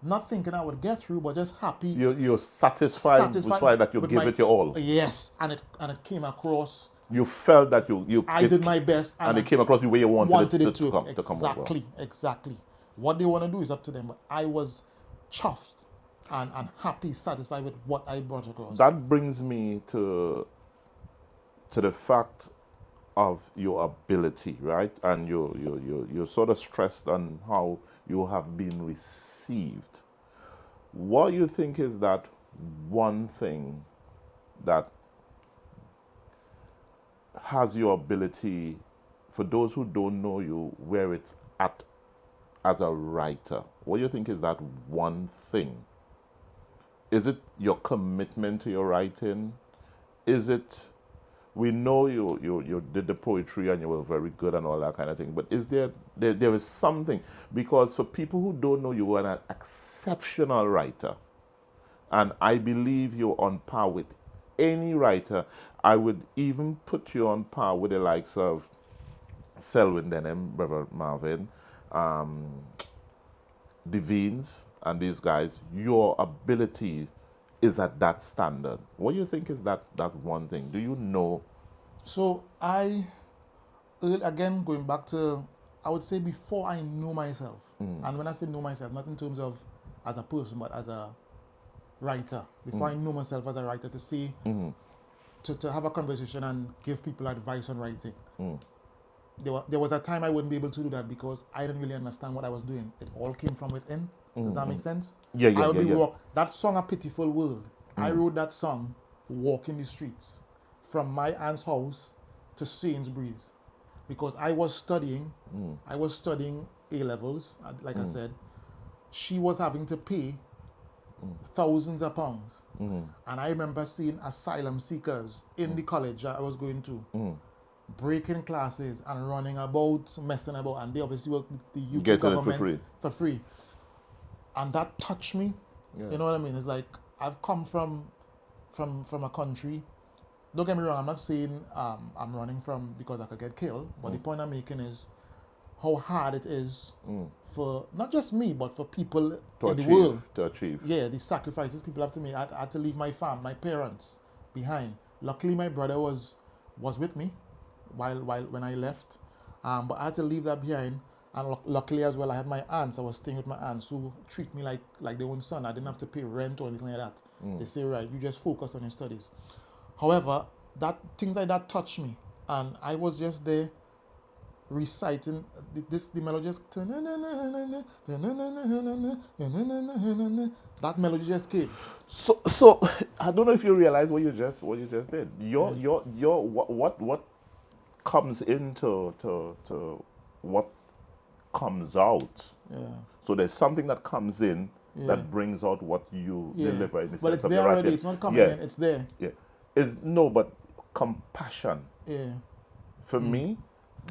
Not thinking I would get through, but just happy. You're satisfied that you give it your all. Yes, and it came across. You felt that you I did my best, and it came across the way you wanted it to come. Exactly. What they want to do is up to them. But I was chuffed and happy, satisfied with what I brought across. That brings me to the fact of your ability, right? And you're sort of stressed on how you have been received. What you think is that one thing that has your ability, for those who don't know you, where it's at as a writer? What do you think is that one thing? Is it your commitment to your writing? Is it, we know you did the poetry and you were very good and all that kind of thing, but is there is something, because for people who don't know, you were an exceptional writer, and I believe you're on par with any writer. I would even put you on par with the likes of Selwyn Denham, Brother Marvin, Devines, and these guys. Your ability is at that standard. What do you think is that one thing? Do you know? So again, going back to, I would say before I know myself, and when I say know myself, not in terms of as a person, but as a writer, before I know myself as a writer, to say, to have a conversation and give people advice on writing. There was a time I wouldn't be able to do that because I didn't really understand what I was doing. It all came from within. Does that make sense? I would be that song, A Pitiful World. I wrote that song walking the streets from my aunt's house to Sainsbury's because I was studying. I was studying A-levels, like I said. She was having to pay thousands of pounds. And I remember seeing asylum seekers in the college I was going to. Breaking classes and running about, messing about, and they obviously work the UK government for free. And that touched me. You know what I mean? It's like I've come from a country. Don't get me wrong, I'm not saying I'm running from because I could get killed, but the point I'm making is how hard it is for not just me, but for people in the world to achieve. Yeah, the sacrifices people have to make. I had to leave my my parents behind. Luckily, my brother was with me when I left, but I had to leave that behind. And luckily as well, I had my aunts. I was staying with my aunts who treat me like their own son. I didn't have to pay rent or anything like that. They say, right, you just focus on your studies. However, things like that touched me, and I was just there reciting the melody. Just that melody just came. So I don't know if you realize what you just did. What comes into to what comes out. So there's something that comes in that brings out what you deliver in the but sense it's of there the already. writing. It's not coming in. It's there. But compassion. For me,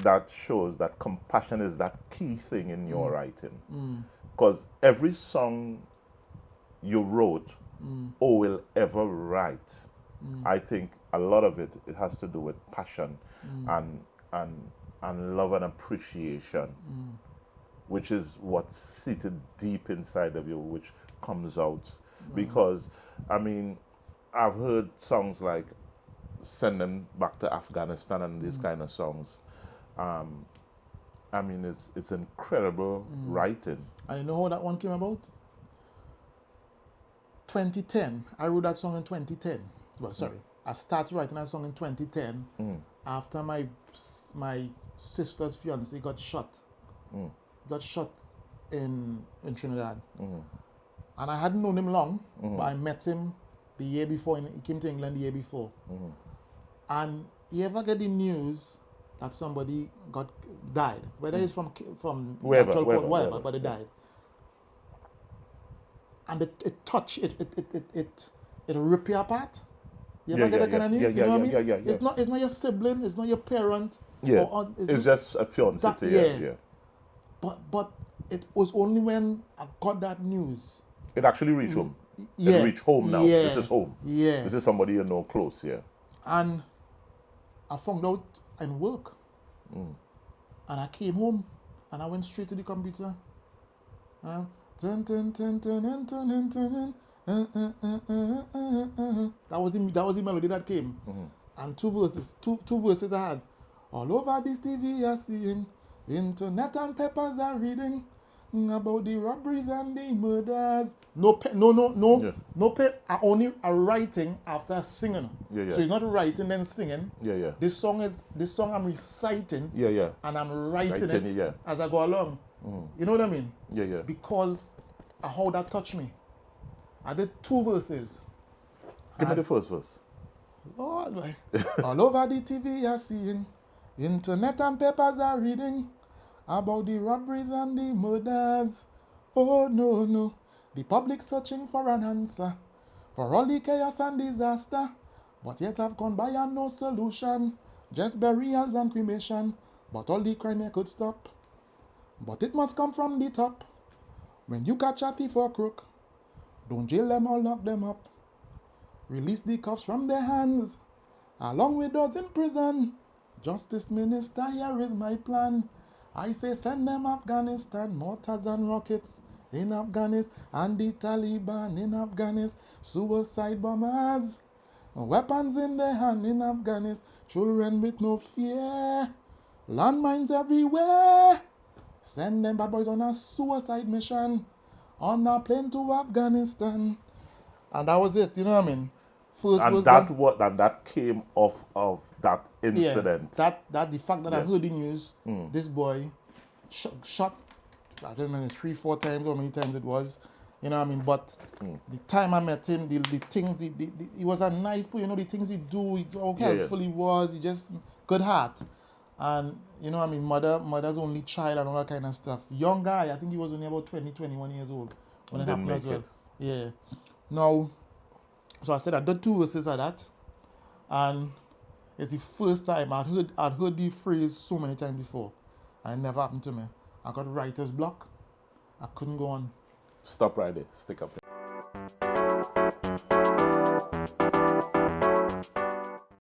that shows that compassion is that key thing in your writing. Because every song you wrote or will ever write, I think a lot of it has to do with passion and love and appreciation, which is what's seated deep inside of you, which comes out. Because, I mean, I've heard songs like Send Them Back to Afghanistan and these kind of songs. I mean, it's incredible writing. And you know how that one came about? 2010. I wrote that song in 2010. Well, sorry. I started writing that song in 2010 after my sister's fiance got shot. He got shot in Trinidad. And I hadn't known him long, but I met him the year before. He came to England the year before. And you ever get the news that somebody died, whether it's from wherever, but they died. And it touched, it rip you apart. You ever get that kind of news? You know what I mean? It's not your sibling, it's not your parent. It's just a fiance. But it was only when I got that news. It actually reached home. It reached home now. This is home. This is somebody you know close, And I found out in work. And I came home and I went straight to the computer. That was the melody that came. And two verses I had. All over this TV you're seeing, internet and papers are reading about the robberies and the murders. No pay. I only are writing after singing. So it's not writing then singing. This song I'm reciting. And I'm writing it as I go along. You know what I mean? Because of how that touched me. I did 2 verses. Give me the first verse. Lord, all over the TV you're seeing, internet and papers are reading about the robberies and the murders. Oh no, the public searching for an answer for all the chaos and disaster. But yes, I've gone by and no solution, just burials and cremation. But all the crime you could stop, but it must come from the top. When you catch a thief or crook, don't jail them or lock them up. Release the cuffs from their hands, along with those in prison. Justice Minister, here is my plan. I say send them Afghanistan, mortars and rockets in Afghanistan, and the Taliban in Afghanistan, suicide bombers, weapons in their hand in Afghanistan, children with no fear, landmines everywhere. Send them bad boys on a suicide mission, on a plane to Afghanistan. And that was it, you know what I mean? First And was that then, what that came off of that yeah, incident. that the fact that I Yeah. heard the news, this boy shot, I don't know, 3-4 times, how many times it was, you know what I mean? But the time I met him, the things, he was a nice boy, you know, the things he do, how Yeah, yeah. helpful he was, he just, good heart. And, you know what I mean, mother's only child and all that kind of stuff. Young guy, I think he was only about 20, 21 years old when it Didn't happened as make well. it. Yeah. Now, so I said I did 2 verses of that, and it's the first time I'd heard the phrase so many times before, and it never happened to me. I got writer's block. I couldn't go on. Stop right there. Stick up there.